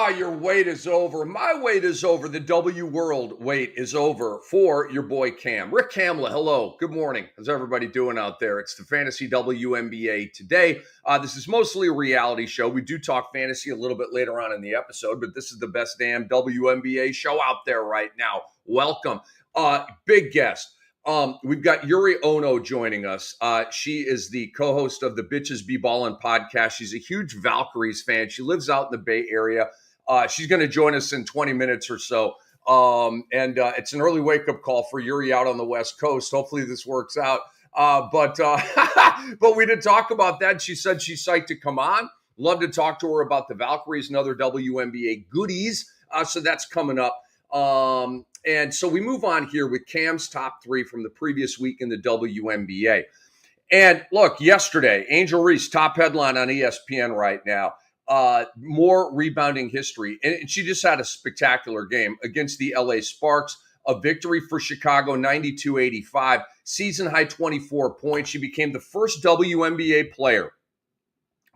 Your wait is over. My wait is over. The W World wait is over for your boy Cam. Rick Kamla, hello. Good morning. How's everybody doing out there? It's the Fantasy WNBA Today. This is mostly a reality show. We do talk fantasy a little bit later on in the episode, but this is the best damn WNBA show out there right now. Welcome. Big guest. We've got Yuri Ono joining us. She is the co-host of the Bitches Be Ballin' podcast. She's a huge Valkyries fan. She lives out in the Bay Area. She's going to join us in 20 minutes or so. It's an early wake-up call for Yuri out on the West Coast. Hopefully this works out. But we did talk about that. She said she's psyched to come on. Love to talk to her about the Valkyries and other WNBA goodies. So that's coming up. And so we move on here with KAM'S top three from the previous week in the WNBA. And look, yesterday, Angel Reese, top headline on ESPN right now. More rebounding history. And she just had a spectacular game against the LA Sparks. A victory for Chicago, 92-85. Season high 24 points. She became the first WNBA player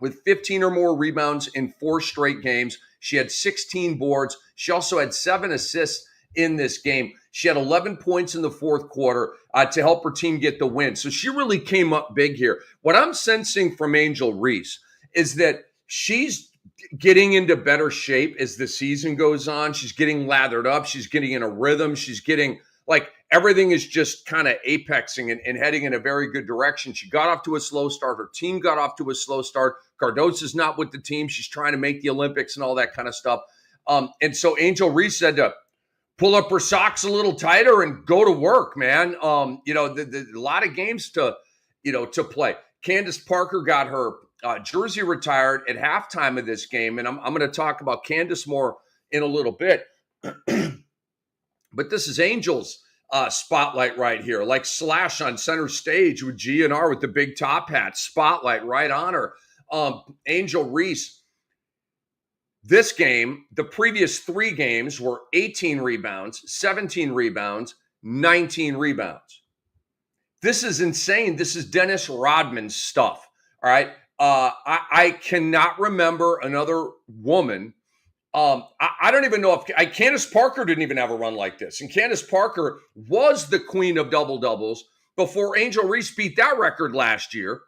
with 15 or more rebounds in 4 straight games. She had 16 boards. She also had 7 assists in this game. She had 11 points in the fourth quarter to help her team get the win. So she really came up big here. What I'm sensing from Angel Reese is that she's getting into better shape as the season goes on. She's getting lathered up. She's getting in a rhythm. She's getting like everything is just kind of apexing and heading in a very good direction. She got off to a slow start. Her team got off to a slow start. Cardoso's not with the team. She's trying to make the Olympics and all that kind of stuff. And so Angel Reese said to pull up her socks a little tighter and go to work, man. A lot of games to play. Candace Parker got her jersey retired at halftime of this game, and I'm going to talk about Candace more in a little bit. But this is Angel's spotlight right here, like Slash on center stage with GNR with the big top hat, spotlight right on her. Angel Reese. This game, the previous 3 games were 18 rebounds, 17 rebounds, 19 rebounds. This is insane. This is Dennis Rodman stuff. All right. I cannot remember another woman. I don't even know if Candace Parker didn't even have a run like this. And Candace Parker was the queen of double-doubles before Angel Reese beat that record last year.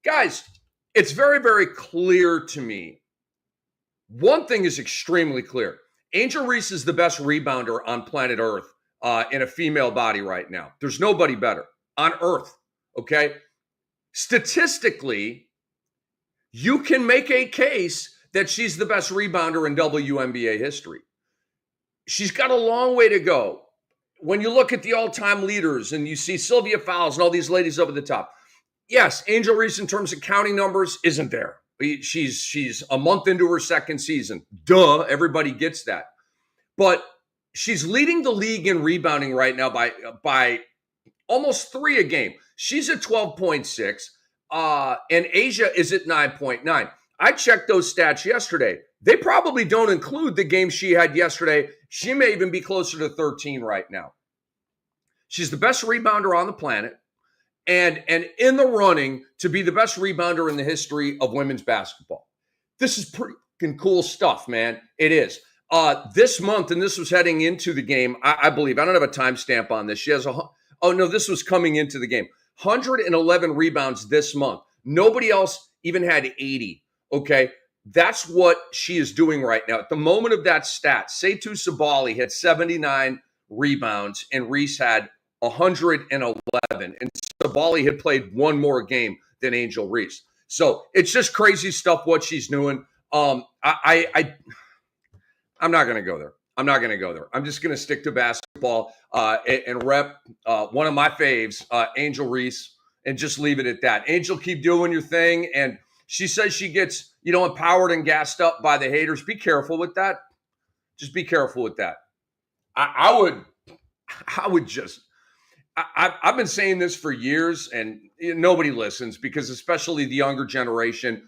Guys, it's very, very clear to me. One thing is extremely clear. Angel Reese is the best rebounder on planet Earth in a female body right now. There's nobody better on Earth, okay? Statistically, you can make a case that she's the best rebounder in WNBA history. She's got a long way to go. When you look at the all-time leaders and you see Sylvia Fowles and all these ladies over the top, yes, Angel Reese in terms of counting numbers isn't there. She's a month into her second season. Duh, everybody gets that. But she's leading the league in rebounding right now by almost 3 a game. She's at 12.6, and Asia is at 9.9. I checked those stats yesterday. They probably don't include the game she had yesterday. She may even be closer to 13 right now. She's the best rebounder on the planet. And in the running to be the best rebounder in the history of women's basketball. This is pretty cool stuff, man. It is. This month, and this was heading into the game, I believe. I don't have a timestamp on this. She has this was coming into the game. 111 rebounds this month. Nobody else even had 80, okay? That's what she is doing right now. At the moment of that stat, Setu Sabali had 79 rebounds, and Reese had 111. And Sabali had played 1 more game than Angel Reese. So it's just crazy stuff what she's doing. I'm not going to go there. I'm just going to stick to basketball and rep one of my faves, Angel Reese, and just leave it at that. Angel, keep doing your thing. And she says she gets, empowered and gassed up by the haters. Be careful with that. Just be careful with that. I've been saying this for years, and nobody listens because especially the younger generation,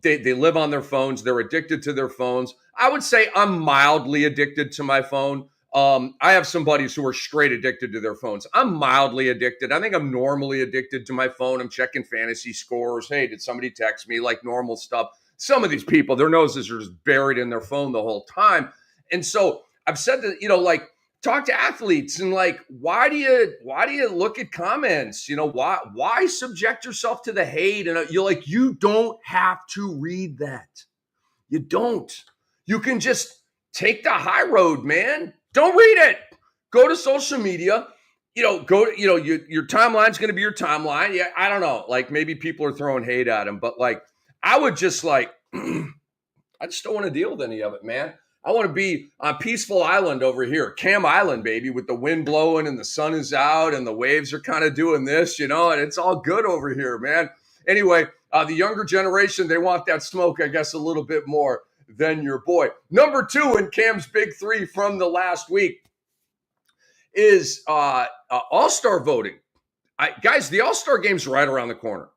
they live on their phones. They're addicted to their phones. I would say I'm mildly addicted to my phone. I have some buddies who are straight addicted to their phones. I'm mildly addicted. I think I'm normally addicted to my phone. I'm checking fantasy scores. Hey, did somebody text me? Like normal stuff. some of these people, their noses are just buried in their phone the whole time. And so I've said that, like, talk to athletes and like, why do you look at comments? Why subject yourself to the hate? And you don't have to read that. You don't. You can just take the high road, man. Don't read it. Go to social media. Your timeline's going to be your timeline. Yeah, I don't know. Like, maybe people are throwing hate at him, but like, I would just like, I just don't want to deal with any of it, man. I want to be on Peaceful Island over here, Cam Island, baby, with the wind blowing and the sun is out and the waves are kind of doing this, and it's all good over here, man. Anyway, the younger generation, they want that smoke, I guess, a little bit more than your boy. Number 2 in Cam's big 3 from the last week is All-Star voting. Guys, the All-Star game's right around the corner.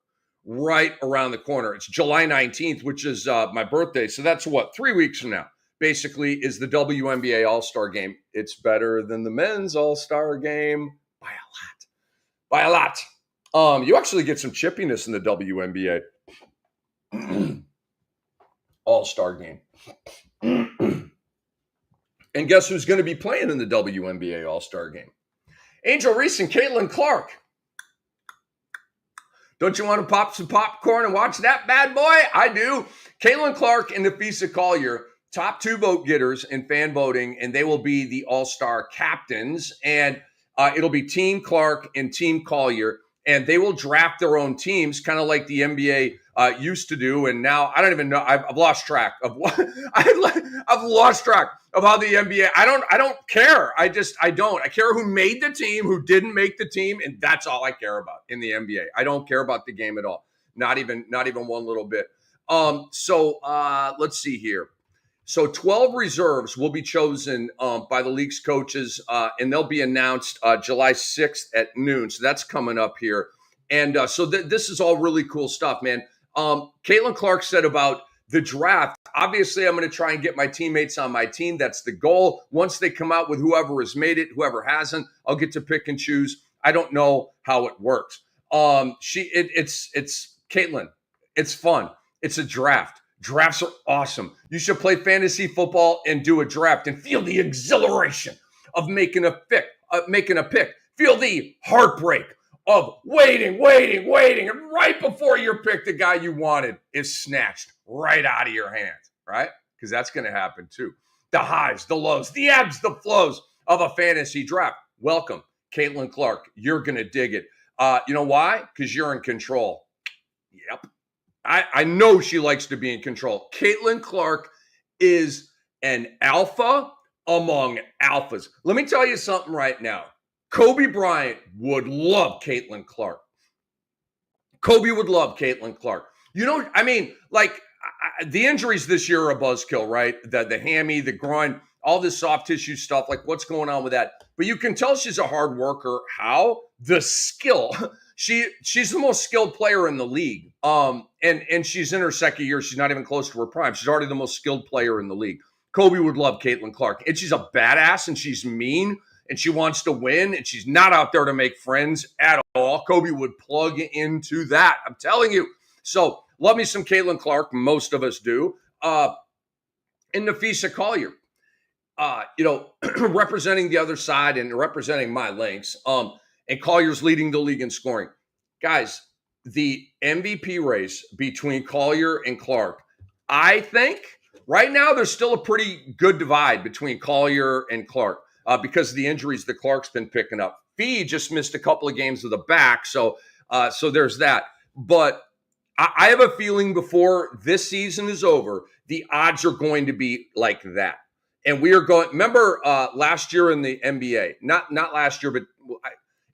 Right around the corner. It's July 19th, which is my birthday. So that's 3 weeks from now. Basically, is the WNBA All-Star game. It's better than the men's All-Star game by a lot. You actually get some chippiness in the WNBA All-Star game. And guess who's going to be playing in the WNBA All-Star game? Angel Reese and Caitlin Clark. Don't you want to pop some popcorn and watch that bad boy? I do. Caitlin Clark and Napheesa Collier, top 2 vote getters in fan voting, and they will be the All-Star captains. And it'll be Team Clark and Team Collier, and they will draft their own teams, kind of like the NBA used to do. And now I don't even know. I've lost track of what I've lost track of how the NBA. I don't care. I don't. I care who made the team, who didn't make the team, and that's all I care about in the NBA. I don't care about the game at all. Not even one little bit. So let's see here. So 12 reserves will be chosen by the league's coaches, and they'll be announced July 6th at noon. So that's coming up here. And so this is all really cool stuff, man. Caitlin Clark said about the draft, obviously I'm going to try and get my teammates on my team. That's the goal. Once they come out with whoever has made it, whoever hasn't, I'll get to pick and choose. I don't know how it works. It's Caitlin. It's fun. It's a draft. Drafts are awesome. You should play fantasy football and do a draft and feel the exhilaration of making a pick. Feel the heartbreak of waiting, and right before your pick, the guy you wanted is snatched right out of your hands, right? Because that's going to happen too. The highs, the lows, the ebbs, the flows of a fantasy draft. Welcome, Caitlin Clark. You're going to dig it. You know why? Because you're in control. Yep. I know she likes to be in control. Caitlin Clark is an alpha among alphas. Let me tell you something right now. Kobe Bryant would love Caitlin Clark. Kobe would love Caitlin Clark. The injuries this year are a buzzkill, right? The hammy, the groin, all this soft tissue stuff. Like, what's going on with that? But you can tell she's a hard worker. How? The skill. She's the most skilled player in the league. And she's in her second year. She's not even close to her prime. She's already the most skilled player in the league. Kobe would love Caitlin Clark. And she's a badass, and she's mean, and she wants to win, and she's not out there to make friends at all. Kobe would plug into that. I'm telling you. So love me some Caitlin Clark. Most of us do. And Napheesa Collier, representing the other side and representing my Lynx. And Collier's leading the league in scoring. Guys, the MVP race between Collier and Clark, I think right now there's still a pretty good divide between Collier and Clark because of the injuries that Clark's been picking up. Fee just missed a couple of games with the back, so there's that. But I have a feeling before this season is over, the odds are going to be like that. And we are going, remember last year in the NBA, not last year, but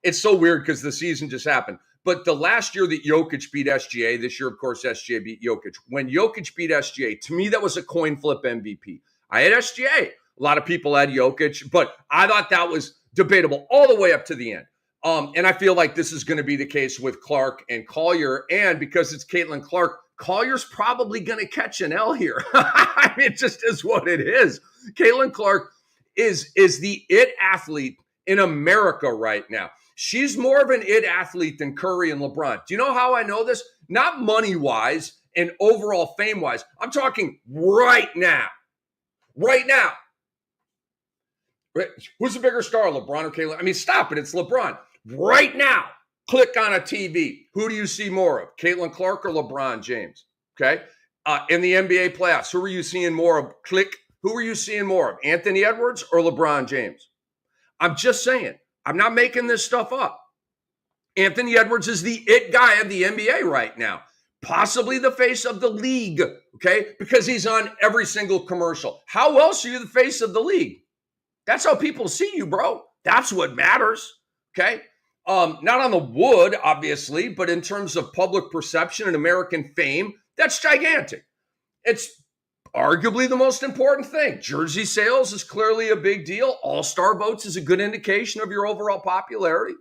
it's so weird because the season just happened. But the last year that Jokic beat SGA, this year, of course, SGA beat Jokic. When Jokic beat SGA, to me, that was a coin flip MVP. I had SGA. A lot of people had Jokic, but I thought that was debatable all the way up to the end. And I feel like this is going to be the case with Clark and Collier. And because it's Caitlin Clark, Collier's probably going to catch an L here. I mean, it just is what it is. Caitlin Clark is the it athlete in America right now. She's more of an it athlete than Curry and LeBron. Do you know how I know this? Not money-wise and overall fame-wise. I'm talking right now. Right now. Who's the bigger star, LeBron or Caitlin? I mean, stop it. It's LeBron. Right now, click on a TV. Who do you see more of, Caitlin Clark or LeBron James? Okay. In the NBA playoffs, who are you seeing more of? Click. Who are you seeing more of, Anthony Edwards or LeBron James? I'm just saying. I'm not making this stuff up. Anthony Edwards is the it guy of the NBA right now. Possibly the face of the league, okay? Because he's on every single commercial. How else are you the face of the league? That's how people see you, bro. That's what matters, okay? Not on the wood, obviously, but in terms of public perception and American fame, that's gigantic. It's arguably the most important thing. Jersey sales is clearly a big deal. All-star votes is a good indication of your overall popularity.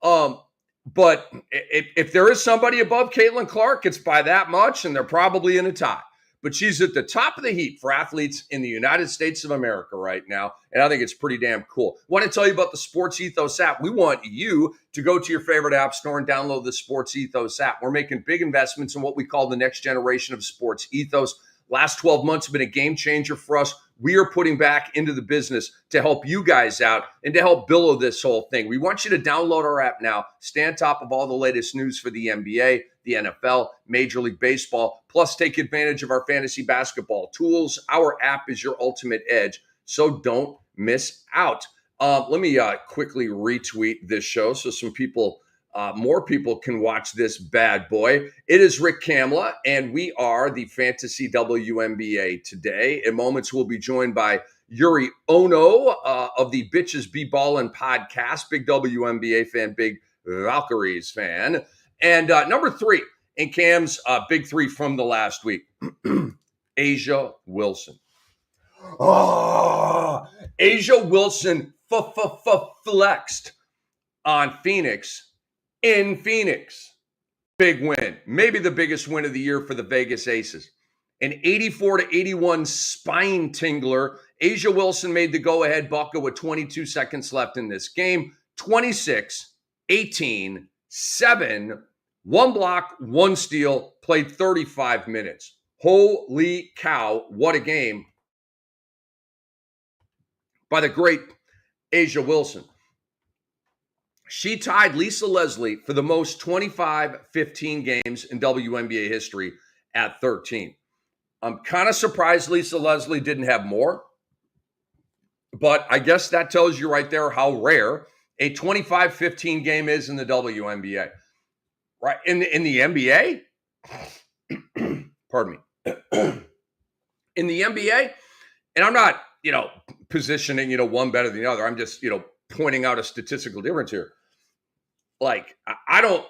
But if there is somebody above Caitlin Clark, it's by that much, and they're probably in a tie. But she's at the top of the heap for athletes in the United States of America right now, and I think it's pretty damn cool. I want to tell you about the Sports Ethos app. We want you to go to your favorite app store and download the Sports Ethos app. We're making big investments in what we call the next generation of sports ethos. Last 12 months have been a game changer for us. We are putting back into the business to help you guys out and to help billow this whole thing. We want you to download our app now. Stay on top of all the latest news for the NBA, the NFL, Major League Baseball, plus take advantage of our fantasy basketball tools. Our app is your ultimate edge, so don't miss out. Let me quickly retweet this show so some people, more people can watch this bad boy. It is Rick Kamla, and we are the Fantasy WNBA Today. In moments, we'll be joined by Yuri Ono of the Bitches Be Ballin' podcast, big WNBA fan, big Valkyries fan. And number 3 in KAM'S big 3 from the last week, A'ja Wilson. A'ja Wilson flexed on Phoenix in Phoenix. Big win. Maybe the biggest win of the year for the Vegas Aces. An 84-81 spine tingler. A'ja Wilson made the go-ahead bucket with 22 seconds left in this game. 26, 18, 7, 1 block, 1 steal, played 35 minutes. Holy cow, what a game by the great A'ja Wilson. She tied Lisa Leslie for the most 25-15 games in WNBA history at 13. I'm kind of surprised Lisa Leslie didn't have more, but I guess that tells you right there how rare a 25-15 game is in the WNBA. Right? In the NBA, pardon me, in the NBA, and I'm not, positioning, one better than the other. I'm just, pointing out a statistical difference here. Like, I don't,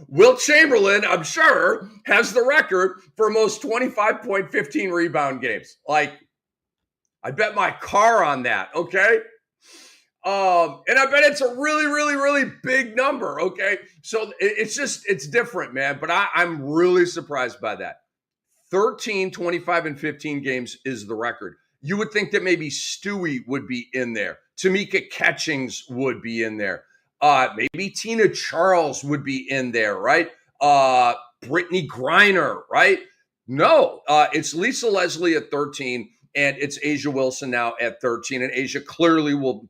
Wilt Chamberlain, I'm sure, has the record for most 25.15 rebound games. Like, I bet my car on that, okay? And I bet it's a really, really, really big number, okay? So it's different, man. But I'm really surprised by that. 13, 25, and 15 games is the record. You would think that maybe Stewie would be in there. Tamika Catchings would be in there. Maybe Tina Charles would be in there, right? Brittany Griner, right? No, it's Lisa Leslie at 13, and it's A'ja Wilson now at 13. And A'ja clearly will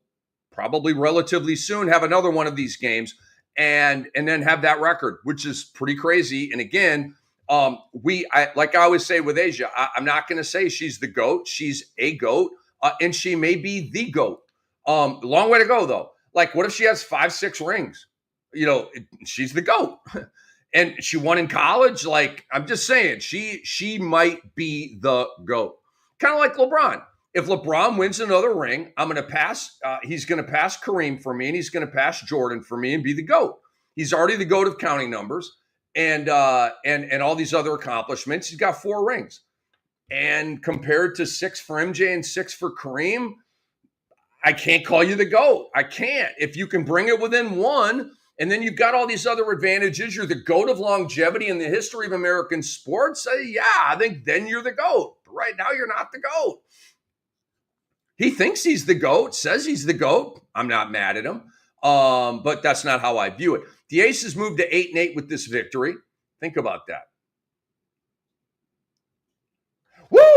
probably relatively soon have another one of these games and then have that record, which is pretty crazy. And again, like I always say with A'ja, I'm not going to say she's the GOAT. She's a GOAT, and she may be the GOAT. Long way to go, though. Like, what if she has 5-6 rings? She's the GOAT. And she won in college. Like, I'm just saying, she might be the GOAT. Kind of like LeBron. If LeBron wins another ring, I'm going to pass. He's going to pass Kareem for me, and he's going to pass Jordan for me and be the GOAT. He's already the GOAT of counting numbers and all these other accomplishments. He's got 4 rings. And compared to 6 for MJ and 6 for Kareem, I can't call you the GOAT. I can't. If you can bring it within 1, and then you've got all these other advantages, you're the GOAT of longevity in the history of American sports, I think then you're the GOAT. But right now, you're not the GOAT. He thinks he's the GOAT, says he's the GOAT. I'm not mad at him, but that's not how I view it. The Aces moved to 8-8 with this victory. Think about that.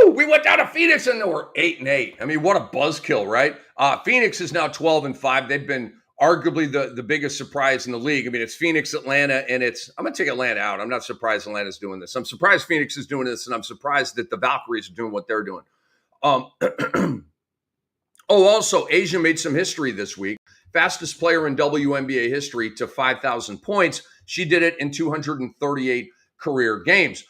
woo, we went down to Phoenix and we're 8-8. I mean, what a buzzkill, right? Phoenix is now 12-5. They've been arguably the biggest surprise in the league. I mean, it's Phoenix, Atlanta, and I'm going to take Atlanta out. I'm not surprised Atlanta's doing this. I'm surprised Phoenix is doing this, and I'm surprised that the Valkyries are doing what they're doing. Also, Asia made some history this week. Fastest player in WNBA history to 5,000 points. She did it in 238 career games.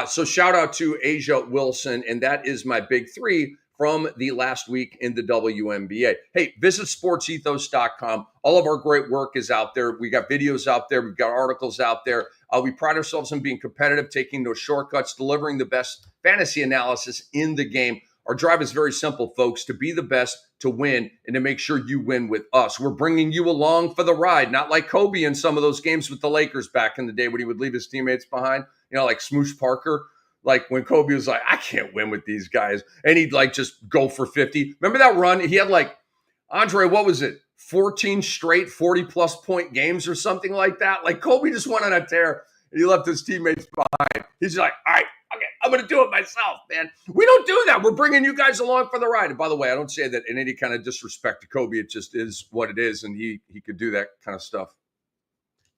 So shout out to Asia Wilson, and that is my big three from the last week in the WNBA. Hey, visit sportsethos.com. All of our great work is out there. We got videos out there. We've got articles out there. We pride ourselves on being competitive, taking no shortcuts, delivering the best fantasy analysis in the game. Our drive is very simple, folks, to be the best, to win, and to make sure you win with us. We're bringing you along for the ride, not like Kobe in some of those games with the Lakers back in the day when he would leave his teammates behind, like Smoosh Parker. Like when Kobe was like, I can't win with these guys. And he'd just go for 50. Remember that run? He had Andre, what was it? 14 straight 40-plus point games or something like that. Like Kobe just went on a tear and he left his teammates behind. He's like, all right, okay, I'm going to do it myself, man. We don't do that. We're bringing you guys along for the ride. And by the way, I don't say that in any kind of disrespect to Kobe. It just is what it is. And he could do that kind of stuff.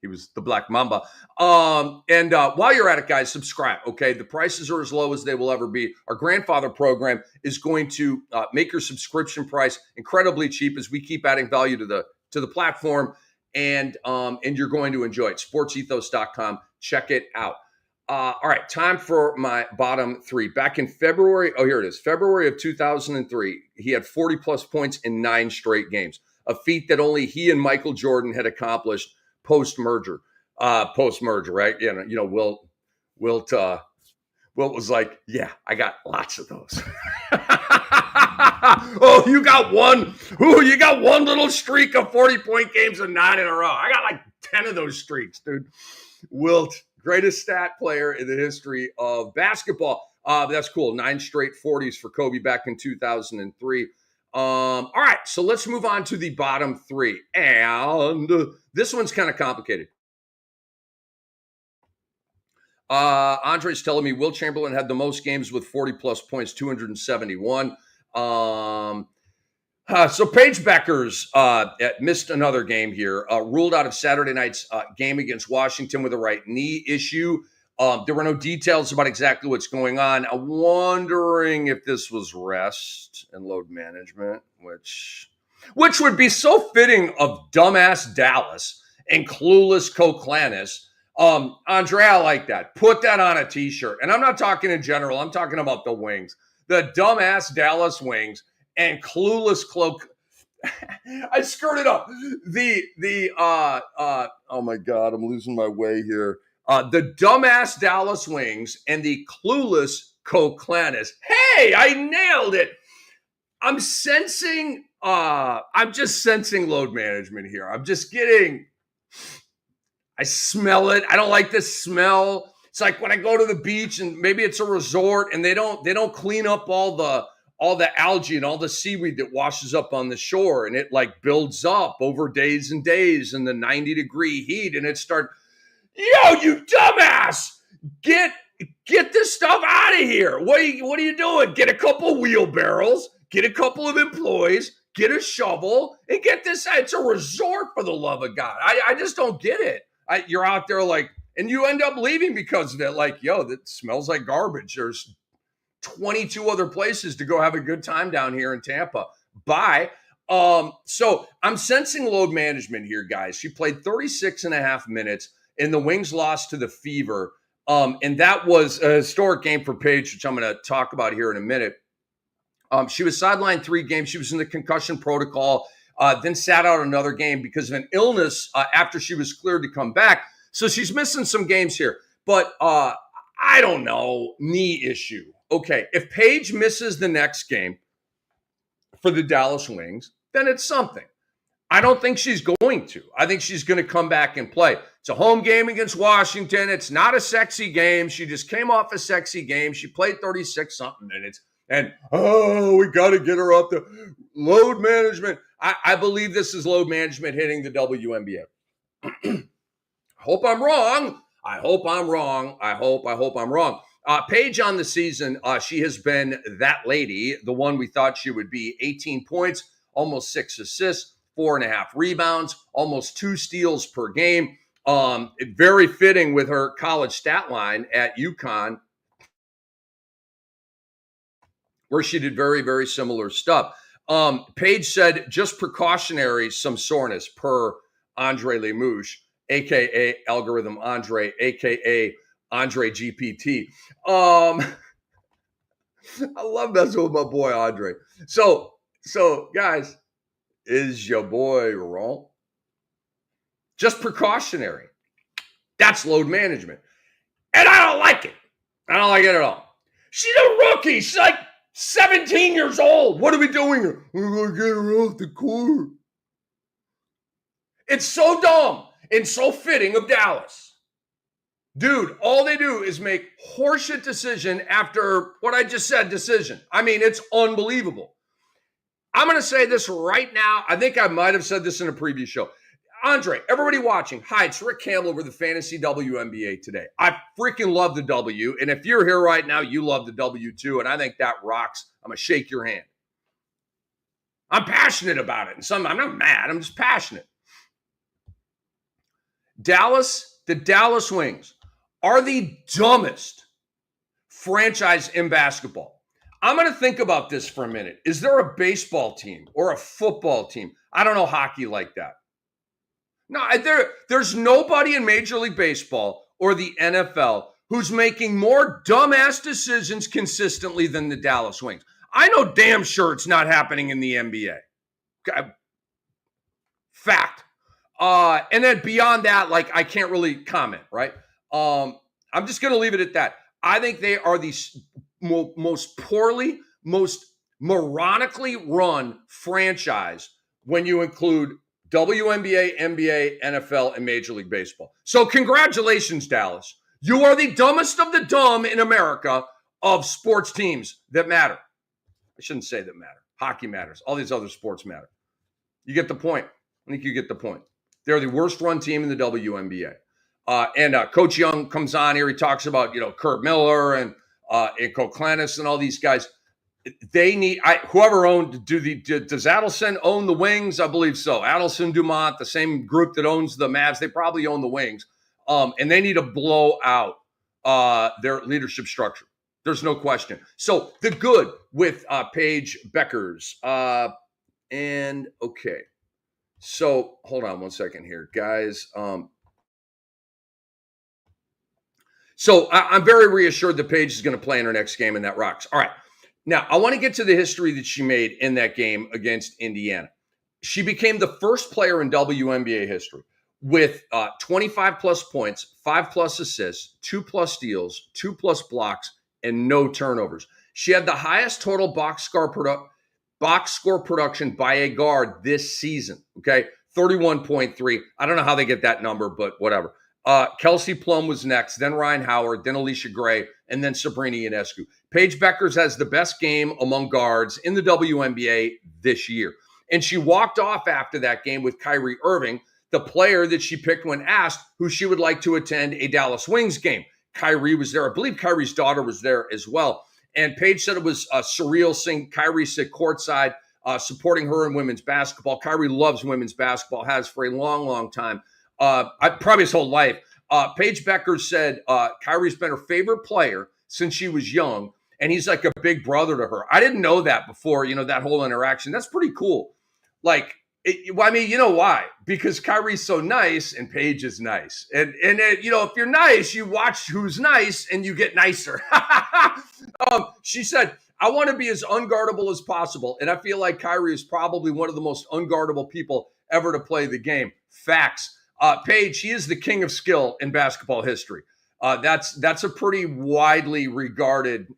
He was the Black Mamba. While you're at it, guys, subscribe, okay? The prices are as low as they will ever be. Our grandfather program is going to make your subscription price incredibly cheap as we keep adding value to the platform, and you're going to enjoy it. Sportsethos.com. Check it out. All right, time for my bottom three. Back in February, here it is, February of 2003, he had 40-plus points in 9 straight games, a feat that only he and Michael Jordan had accomplished post-merger, right? Wilt was like, yeah, I got lots of those. Oh, you got one. Ooh, you got one little streak of 40-point games and 9 in a row. I got 10 of those streaks, dude. Wilt, greatest stat player in the history of basketball. That's cool. 9 straight 40s for Kobe back in 2003. All right, so let's move on to the bottom three. And this one's kind of complicated. Andre's telling me Wilt Chamberlain had the most games with 40-plus points, 271. So Paige Beckers missed another game here, ruled out of Saturday night's game against Washington with a right knee issue. There were no details about exactly what's going on. I'm wondering if this was rest and load management, which would be so fitting of dumbass Dallas and clueless Koklanis. Andre, I like that. Put that on a T-shirt. And I'm not talking in general. I'm talking about the Wings. The dumbass Dallas Wings and clueless cloak. I skirted up. Oh my God, I'm losing my way here. The dumbass Dallas Wings and the clueless Koklanis. Hey, I nailed it. I'm just sensing load management here. I smell it. I don't like this smell. It's like when I go to the beach and maybe it's a resort and they don't clean up all the algae and all the seaweed that washes up on the shore, and it builds up over days and days in the 90-degree heat, and it starts. Yo, you dumbass! Get this stuff out of here. What are you doing? Get a couple wheelbarrows, get a couple of employees, get a shovel, and get this. It's a resort, for the love of God. I just don't get it. You're out there and you end up leaving because of it. That smells like garbage. There's 22 other places to go have a good time down here in Tampa. Bye. So I'm sensing load management here, guys. She played 36 and a half minutes. And the Wings lost to the Fever. And that was a historic game for Paige, which I'm going to talk about here in a minute. She was sidelined 3 games. She was in the concussion protocol, then sat out another game because of an illness after she was cleared to come back. So she's missing some games here. But I don't know, knee issue. Okay, if Paige misses the next game for the Dallas Wings, then it's something. I don't think she's going to. I think she's going to come back and play. It's a home game against Washington. It's not a sexy game. She just came off a sexy game. She played 36-something minutes. And, we got to get her up to load management. I believe this is load management hitting the WNBA. Hope I'm wrong. I hope I'm wrong. Paige on the season, she has been that lady, the one we thought she would be. 18 points, almost 6 assists, 4.5 rebounds, almost 2 steals per game. Very fitting with her college stat line at UConn, where she did very, very similar stuff. Paige said, just precautionary, some soreness per Andre Lemouche, a.k.a. Algorithm Andre, a.k.a. Andre GPT. I love messing with my boy Andre. So guys, is your boy wrong? Just precautionary. That's load management. And I don't like it. I don't like it at all. She's a rookie. She's like 17 years old. What are we doing here? We're going to get her off the court. It's so dumb and so fitting of Dallas. Dude, all they do is make horseshit decision after what I just said decision. I mean, it's unbelievable. I'm going to say this right now. I think I might have said this in a previous show. Andre, everybody watching, hi, it's Rick Campbell over the Fantasy WNBA Today. I freaking love the W, and if you're here right now, you love the W too, and I think that rocks. I'm going to shake your hand. I'm passionate about it, and I'm not mad. I'm just passionate. Dallas, the Dallas Wings are the dumbest franchise in basketball. I'm going to think about this for a minute. Is there a baseball team or a football team? I don't know hockey like that. No, there's nobody in Major League Baseball or the NFL who's making more dumbass decisions consistently than the Dallas Wings. I know damn sure it's not happening in the NBA. Okay. Fact. And then beyond that, like, I can't really comment, right? I'm just going to leave it at that. I think they are the most poorly, most moronically run franchise when you include WNBA, NBA, NFL, and Major League Baseball. So congratulations, Dallas. You are the dumbest of the dumb in America of sports teams that matter. I shouldn't say that matter. Hockey matters. All these other sports matter. You get the point. I think you get the point. They're the worst run team in the WNBA. And Coach Young comes on here. He talks about, Kurt Miller and Koklannis and all these guys. They need whoever owned. Does Adelson own the Wings? I believe so. Adelson, Dumont, the same group that owns the Mavs, they probably own the Wings. And they need to blow out their leadership structure. There's no question. So the good with Paige Bueckers. And okay. So hold on one second here, guys. So I'm very reassured that Paige is going to play in her next game, and that rocks. All right. Now, I want to get to the history that she made in that game against Indiana. She became the first player in WNBA history with 25-plus points, 5-plus assists, 2-plus steals, 2-plus blocks, and no turnovers. She had the highest total box score production by a guard this season, okay? 31.3. I don't know how they get that number, but whatever. Kelsey Plum was next, then Ryan Howard, then Alicia Gray, and then Sabrina Ionescu. Paige Bueckers has the best game among guards in the WNBA this year. And she walked off after that game with Kyrie Irving, the player that she picked when asked who she would like to attend a Dallas Wings game. Kyrie was there. I believe Kyrie's daughter was there as well. And Paige said it was surreal seeing Kyrie sit courtside, supporting her in women's basketball. Kyrie loves women's basketball, has for a long, long time. Probably his whole life. Paige Bueckers said Kyrie's been her favorite player since she was young, and he's like a big brother to her. I didn't know that before, that whole interaction. That's pretty cool. Like, you know why? Because Kyrie's so nice and Paige is nice. And if you're nice, you watch who's nice and you get nicer. She said, I want to be as unguardable as possible. And I feel like Kyrie is probably one of the most unguardable people ever to play the game. Facts. Paige, she is the king of skill in basketball history. That's a pretty widely regarded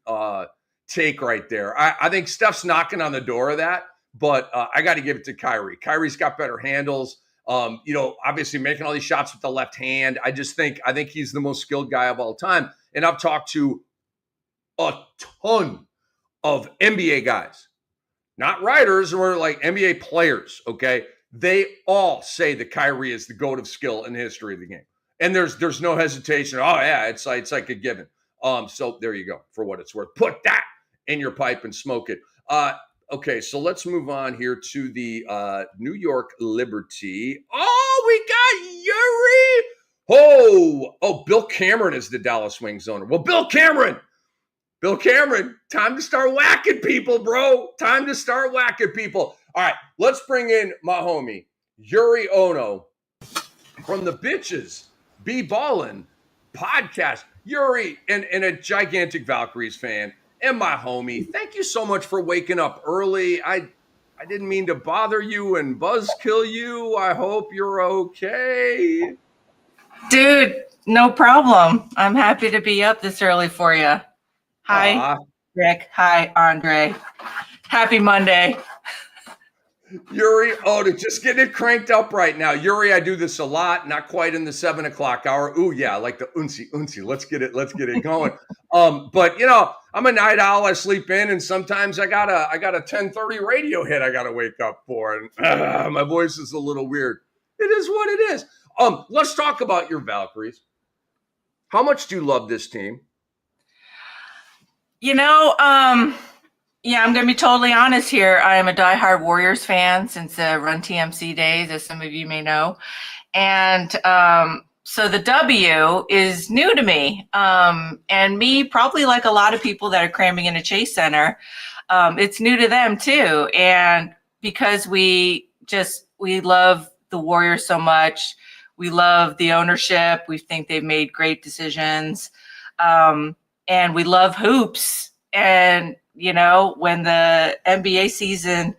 take right there. I think Steph's knocking on the door of that, but I got to give it to Kyrie. Kyrie's got better handles. Obviously making all these shots with the left hand. I think he's the most skilled guy of all time. And I've talked to a ton of NBA guys, not writers or like NBA players. Okay. They all say that Kyrie is the GOAT of skill in the history of the game. And there's no hesitation. Oh yeah, it's like a given. So there you go, for what it's worth. Put that in your pipe and smoke it. Okay, so let's move on here to the New York Liberty. Oh, we got Yuri. Oh, Bill Cameron is the Dallas Wings owner. Well, Bill Cameron, time to start whacking people, bro. Time to start whacking people. All right, let's bring in my homie, Yuri Ono from the Bitches Be Ballin' podcast. Yuri, and a gigantic Valkyries fan, and my homie, thank you so much for waking up early. I didn't mean to bother you and buzzkill you. I hope you're okay. Dude, no problem. I'm happy to be up this early for you. Hi, Rick. Hi, Andre. Happy Monday. Yuri, just getting it cranked up right now. Yuri, I do this a lot, not quite in the 7 o'clock hour. Ooh, yeah, I like the unsi. Let's get it going. But I'm a night owl. I sleep in, and sometimes I got a 10:30 radio hit I gotta wake up for, and my voice is a little weird. It is what it is. Let's talk about your Valkyries. How much do you love this team? Yeah, I'm going to be totally honest here. I am a diehard Warriors fan since the Run TMC days, as some of you may know. And so the W is new to me. And me, probably like a lot of people that are cramming in a Chase Center, it's new to them too. And because we love the Warriors so much, we love the ownership. We think they've made great decisions. And we love hoops. And when the NBA season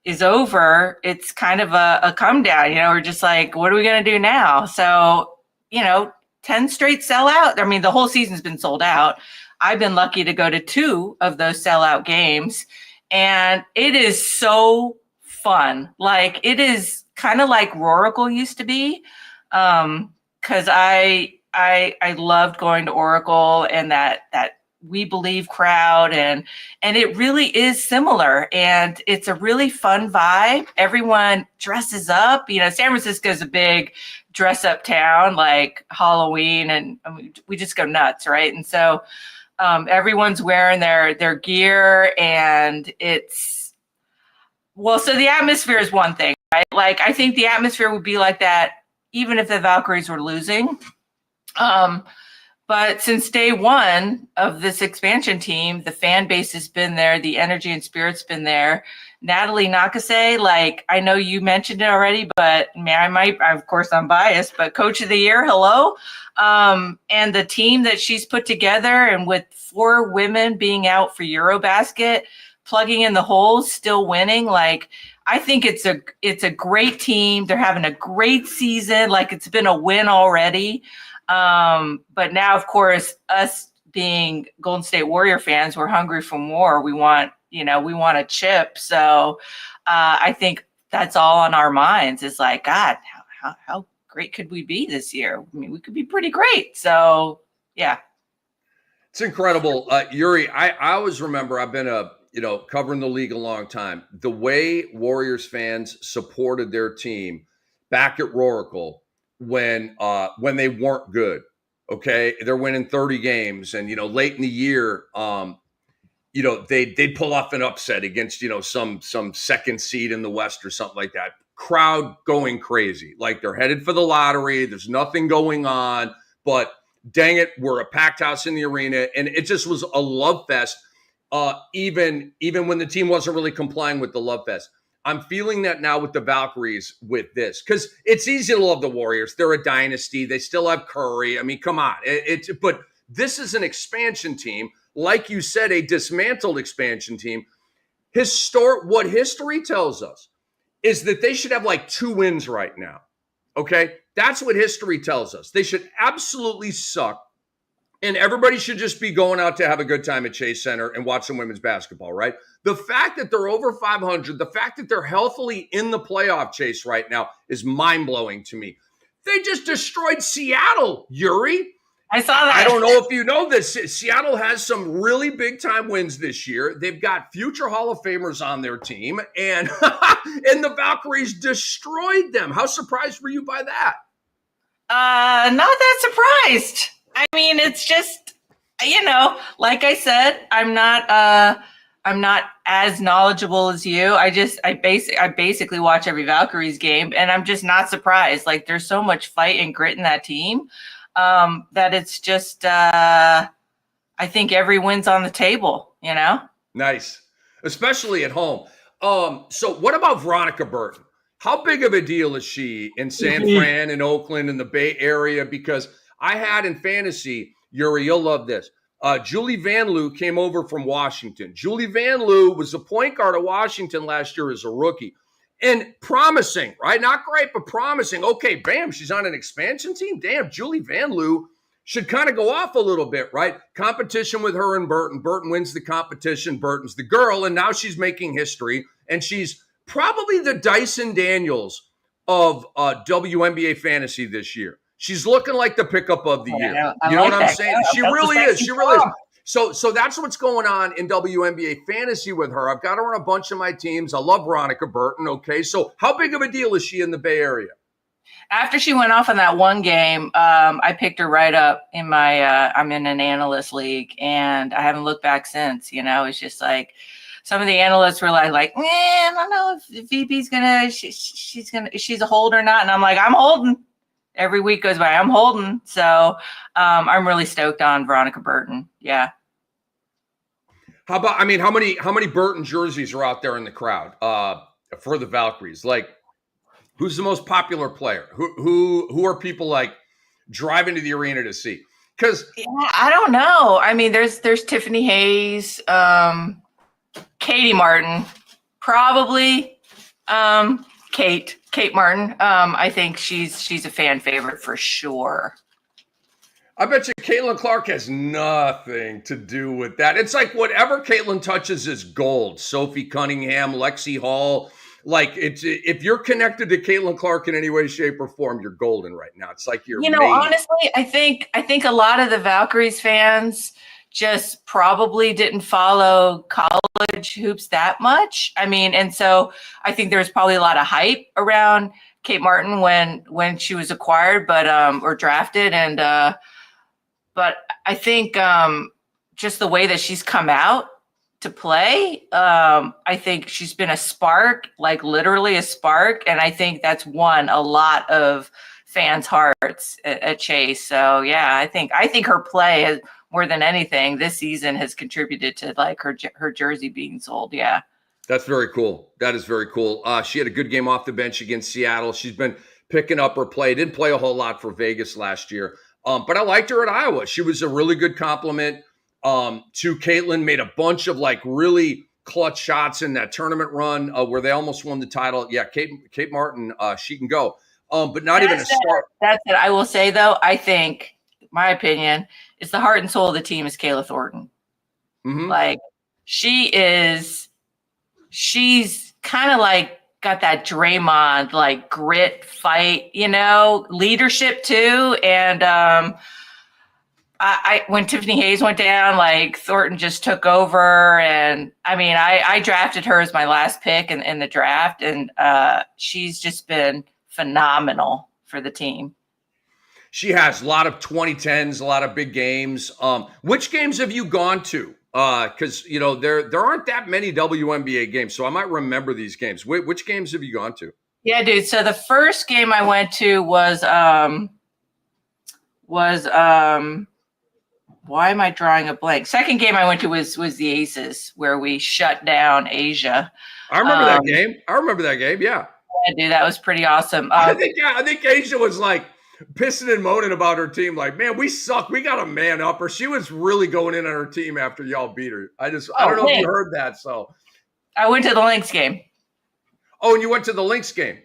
is over, it's kind of a come down. We're just like, what are we going to do now? So, 10 straight sellout. I mean, the whole season's been sold out. I've been lucky to go to 2 of those sellout games, and it is so fun. Like, it is kind of like Oracle used to be, because I loved going to Oracle and that We Believe crowd, and it really is similar, and it's a really fun vibe. Everyone dresses up. San Francisco is a big dress up town, like Halloween, and we just go nuts, right? And so everyone's wearing their gear, and so the atmosphere is one thing, right? Like, I think the atmosphere would be like that even if the Valkyries were losing. But since day one of this expansion team, the fan base has been there. The energy and spirit's been there. Natalie Nakasi, like, I know you mentioned it already, but of course I'm biased, but Coach of the Year, hello. And the team that she's put together, and with 4 women being out for Eurobasket, plugging in the holes, still winning. Like, I think it's a great team. They're having a great season. Like, it's been a win already. But now, of course, us being Golden State Warrior fans, we're hungry for more. We want a chip. So I think that's all on our minds. Is like, God, how great could we be this year? I mean, we could be pretty great. So yeah. It's incredible. Yuri, I always remember, I've been covering the league a long time. The way Warriors fans supported their team back at Roracle when they weren't good. Okay, they're winning 30 games, and late in the year, they'd pull off an upset against some second seed in the West or something like that. Crowd going crazy, like they're headed for the lottery. There's nothing going on, but dang it, we're a packed house in the arena, and it just was a love fest. Even when the team wasn't really complying with the love fest. I'm feeling that now with the Valkyries with this, because it's easy to love the Warriors. They're a dynasty. They still have Curry. I mean, come on. But this is an expansion team. Like you said, a dismantled expansion team. What history tells us is that they should have like 2 wins right now. Okay? That's what history tells us. They should absolutely suck. And everybody should just be going out to have a good time at Chase Center and watch some women's basketball, right? The fact that they're over 500, the fact that they're healthily in the playoff chase right now is mind-blowing to me. They just destroyed Seattle, Yuri. I saw that. I don't know if you know this. Seattle has some really big-time wins this year. They've got future Hall of Famers on their team, and the Valkyries destroyed them. How surprised were you by that? Not that surprised. I mean, it's just, Like I said, I'm not as knowledgeable as you. I basically watch every Valkyries game, and I'm just not surprised. Like, there's so much fight and grit in that team, that it's just, I think every win's on the table. Nice, especially at home. So what about Veronika Burley? How big of a deal is she in San Fran and Oakland and the Bay Area? Because I had in fantasy, Yuri, you'll love this. Julie Van Loo came over from Washington. Julie Van Loo was the point guard of Washington last year as a rookie. And promising, right? Not great, but promising. Okay, bam, she's on an expansion team. Damn, Julie Van Loo should kind of go off a little bit, right? Competition with her and Burton. Burton wins the competition. Burton's the girl, and now she's making history. And she's probably the Dyson Daniels of WNBA fantasy this year. She's looking like the pickup of the year. I You know like what I'm that. saying? Yeah, She that's really a is. sexy She really is. song. So that's what's going on in WNBA fantasy with her. I've got her on a bunch of my teams. I love Veronika Burley. Okay, so how big of a deal is she in the Bay Area? After she went off in that one game, I picked her right up in my, I'm in an analyst league, and I haven't looked back since. It's just like some of the analysts were like, I don't know if VP's she's a hold or not. And I'm like, I'm holding. Every week goes by, I'm holding. So I'm really stoked on Veronika Burley. Yeah. How many Burton jerseys are out there in the crowd for the Valkyries? Like, who's the most popular player? Who are people like driving to the arena to see? Because I don't know. I mean, there's Tiffany Hayes, Katie Martin, probably Kate Martin. I think she's a fan favorite for sure. I bet you Caitlin Clark has nothing to do with that. It's like whatever Caitlin touches is gold. Sophie Cunningham, Lexi Hall. Like, if you're connected to Caitlin Clark in any way, shape, or form, you're golden right now. It's like you're honestly, I think a lot of the Valkyries fans just probably didn't follow college hoops that much. I mean, and so I think there's probably a lot of hype around Kate Martin when she was acquired, or drafted, and but I think just the way that she's come out to play, I think she's been a spark, like literally a spark, and I think that's won a lot of fans' hearts at Chase. So yeah, I think her play has, more than anything, this season has contributed to like her jersey being sold. Yeah. That's very cool. That is very cool. She had a good game off the bench against Seattle. She's been picking up her play. Didn't play a whole lot for Vegas last year. But I liked her at Iowa. She was a really good compliment to Caitlin. Made a bunch of like really clutch shots in that tournament run where they almost won the title. Yeah, Kate Martin, she can go. But not even a start. That's it. I will say, though, I think, my opinion, is the heart and soul of the team is Kayla Thornton. Mm-hmm. Like, she's kind of like got that Draymond, like grit, fight, leadership too. And I when Tiffany Hayes went down, like Thornton just took over. And I mean, I drafted her as my last pick in the draft, and she's just been phenomenal for the team. She has a lot of 2010s, a lot of big games. Which games have you gone to? Because there aren't that many WNBA games, so I might remember these games. Which games have you gone to? Yeah, dude. So the first game I went to was why am I drawing a blank? Second game I went to was the Aces, where we shut down Asia. I remember that game. Yeah. Yeah, dude, that was pretty awesome. I think Asia was like pissing and moaning about her team, like, man, we suck. We got to man up. Or she was really going in on her team after y'all beat her. I don't know if you heard that. So I went to the Lynx game. Oh, and you went to the Lynx game.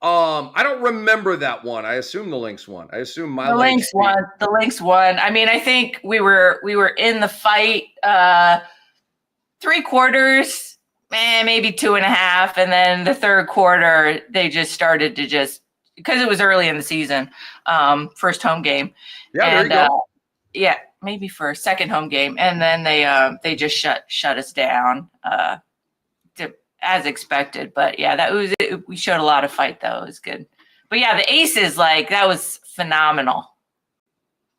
I don't remember that one. I assume the Lynx won. I assume the Lynx won. The Lynx won. I mean, I think we were in the fight 3 quarters, maybe 2.5, and then the third quarter they just started to because it was early in the season, first home game. Yeah, there you go. Yeah, maybe first, second home game, and then they just shut us down as expected. But yeah, that was it. We showed a lot of fight though. It was good. But yeah, the Aces, like, that was phenomenal.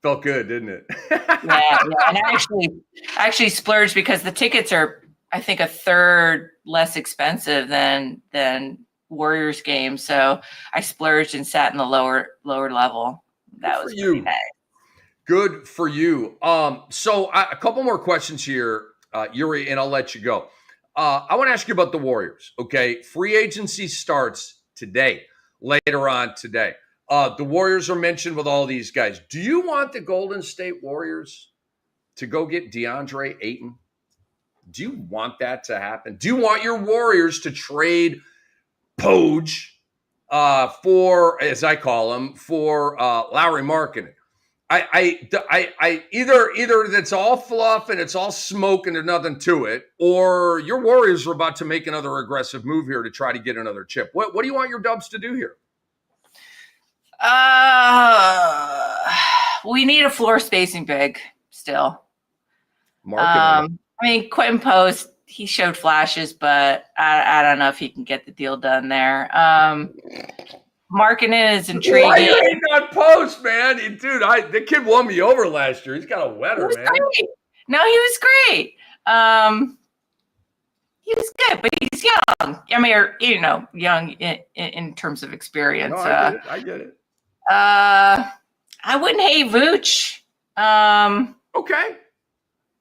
Felt good, didn't it? Yeah. And I actually splurged because the tickets are, I think, a third less expensive than Warriors games. So I splurged and sat in the lower level. That was pretty nice. Good for you. So a couple more questions here, Yuri, and I'll let you go. I want to ask you about the Warriors. Okay, free agency starts today, later on today. The Warriors are mentioned with all these guys. Do you want the Golden State Warriors to go get DeAndre Ayton? Do you want that to happen? Do you want your Warriors to trade Poge for, as I call him, for Lauri Markkanen? I either that's all fluff and it's all smoke and there's nothing to it, or your Warriors are about to make another aggressive move here to try to get another chip. What do you want your Dubs to do here? We need a floor spacing big still. I mean, Quentin Post, he showed flashes, but I don't know if he can get the deal done there. Markkanen is intriguing. Why you ain't on Post, man? Dude, the kid won me over last year. He's got a wetter, man. Great. No, he was great. He was good, but he's young. I mean, young in terms of experience. No, I get it. I wouldn't hate Vooch. Okay.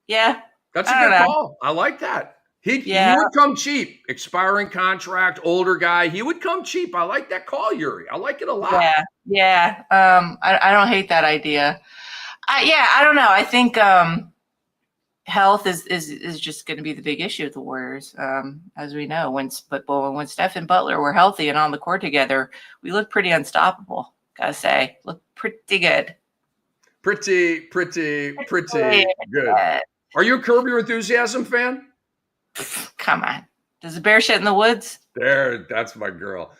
Yeah. That's a good call. I like that. He would come cheap. Expiring contract, older guy. He would come cheap. I like that call, Yuri. I like it a lot. Yeah. I don't hate that idea. I don't know. I think health is just going to be the big issue with the Warriors. As we know, when Steph and Butler were healthy and on the court together, we looked pretty unstoppable. Gotta say, looked pretty good. Pretty good. Are you a Curb Your Enthusiasm fan? Come on. Does the bear shit in the woods? That's my girl.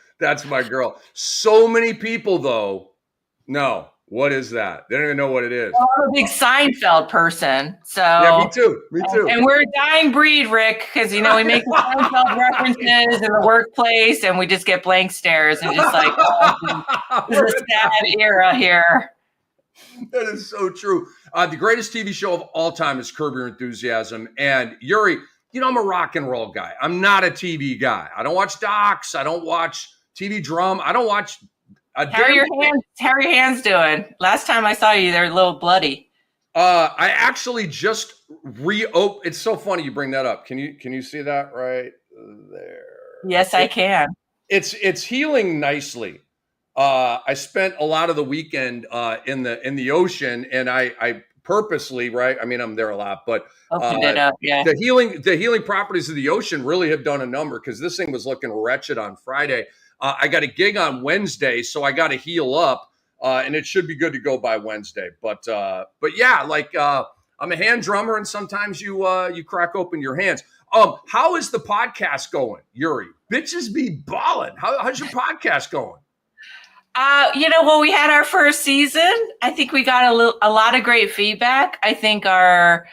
So many people, though, no. What is that? They don't even know what it is. Well, I'm a big Seinfeld person. So yeah, me too. And we're a dying breed, Rick, because we make the Seinfeld references in the workplace, and we just get blank stares and just like, this is a sad era here. That is so true. The greatest TV show of all time is Curb Your Enthusiasm. And Yuri, I'm a rock and roll guy. I'm not a TV guy. I don't watch docs. I don't watch TV drama. I don't watch. How are your hands doing? Last time I saw you, they're a little bloody. I actually just reopened. It's so funny you bring that up. Can you see that right there? Yes, I can. It's healing nicely. I spent a lot of the weekend in the ocean, and I purposely, right? I mean, I'm there a lot, but opened it up. Yeah. The healing properties of the ocean really have done a number, because this thing was looking wretched on Friday. I got a gig on Wednesday, so I got to heal up, and it should be good to go by Wednesday. But yeah, I'm a hand drummer, and sometimes you crack open your hands. How is the podcast going, Yuri? Bitches be ballin'. How's your podcast going? We had our first season. I think we got a lot of great feedback. I think our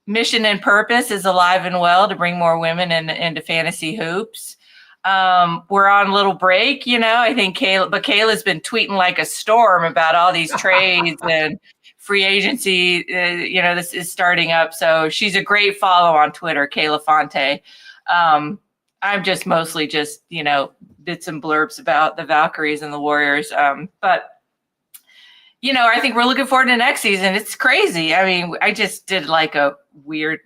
mission and purpose is alive and well to bring more women into fantasy hoops. We're on a little break, I think Kayla's been tweeting like a storm about all these trades and free agency. This is starting up. So she's a great follow on Twitter, Kayla Fonte. I'm just mostly bits and blurbs about the Valkyries and the Warriors. But I think we're looking forward to next season. It's crazy. I mean, I just did like a weird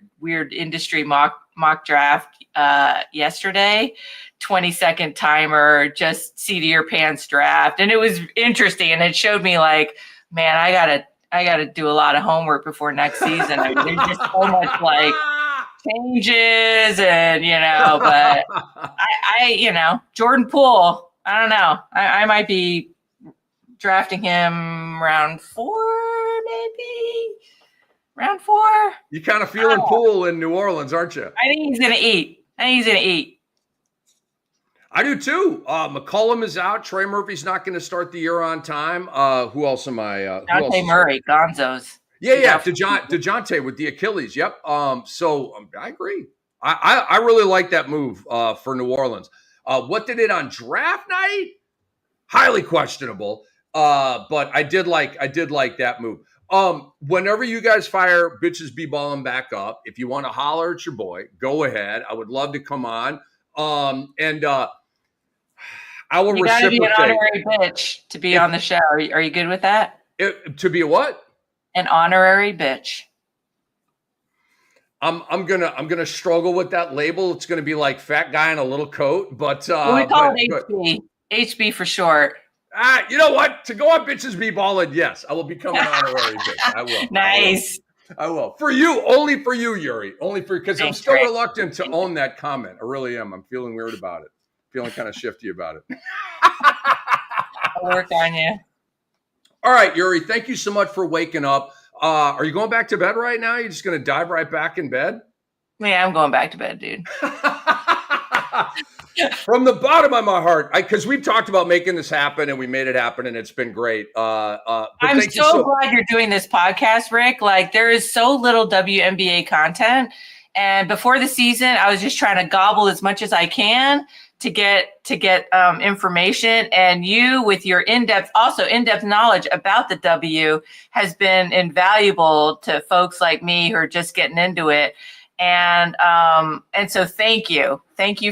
industry mock draft yesterday, 20-second timer, just seat of your pants draft. And it was interesting. And it showed me like, man, I gotta do a lot of homework before next season. I mean, there's just so much like changes and, but I Jordan Poole, I don't know. I might be drafting him round 4, maybe. Round 4. You kind of feeling Poole in New Orleans, aren't you? I think he's going to eat. I do too. McCollum is out. Trey Murphy's not going to start the year on time. Who else am I? Dejounte Murray, Gonzo's. Yeah. DeJounte with the Achilles. Yep. So I agree. I really like that move for New Orleans. What did it on draft night? Highly questionable. But I did like that move. Whenever you guys fire Bitches Be Ballin' back up, if you want to holler at your boy, go ahead. I would love to come on. And I will You got to be an reciprocate. honorary bitch to be on the show. Are you good with that? To be a what? An honorary bitch. I'm gonna struggle with that label. It's gonna be like fat guy in a little coat, but Well, we call it HB. HB for short. You know what? To go on Bitches Be Ballin', yes, I will become an honorary bitch. I will. Nice. I will. For you, only for you, Yuri. Only for because I'm still Rick. reluctant to own that comment. I really am. I'm feeling weird about it. Feeling kind of shifty about it. I'll work on you. All right, Yuri. Thank you so much for waking up. Are you going back to bed right now? You're just going to dive right back in bed? Yeah, I'm going back to bed, dude. From the bottom of my heart, because we've talked about making this happen, and we made it happen, and it's been great. I'm so glad you're doing this podcast, Rick. Like, there is so little WNBA content, and before the season, I was just trying to gobble as much as I can to get information. And you, with your in-depth knowledge about the W, has been invaluable to folks like me who are just getting into it. And so thank you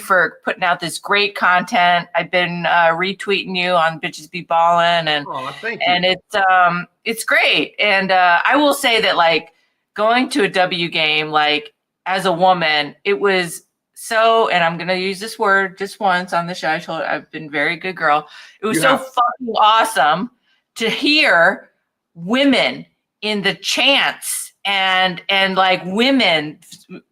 for putting out this great content. I've been retweeting you on Bitches Be Ballin', and thank you. And it's great. And I will say that, like, going to a W game, like, as a woman, it was so, and I'm gonna use this word just once on the show. I've been a very good girl. It was so fucking awesome to hear women in the chants and like women,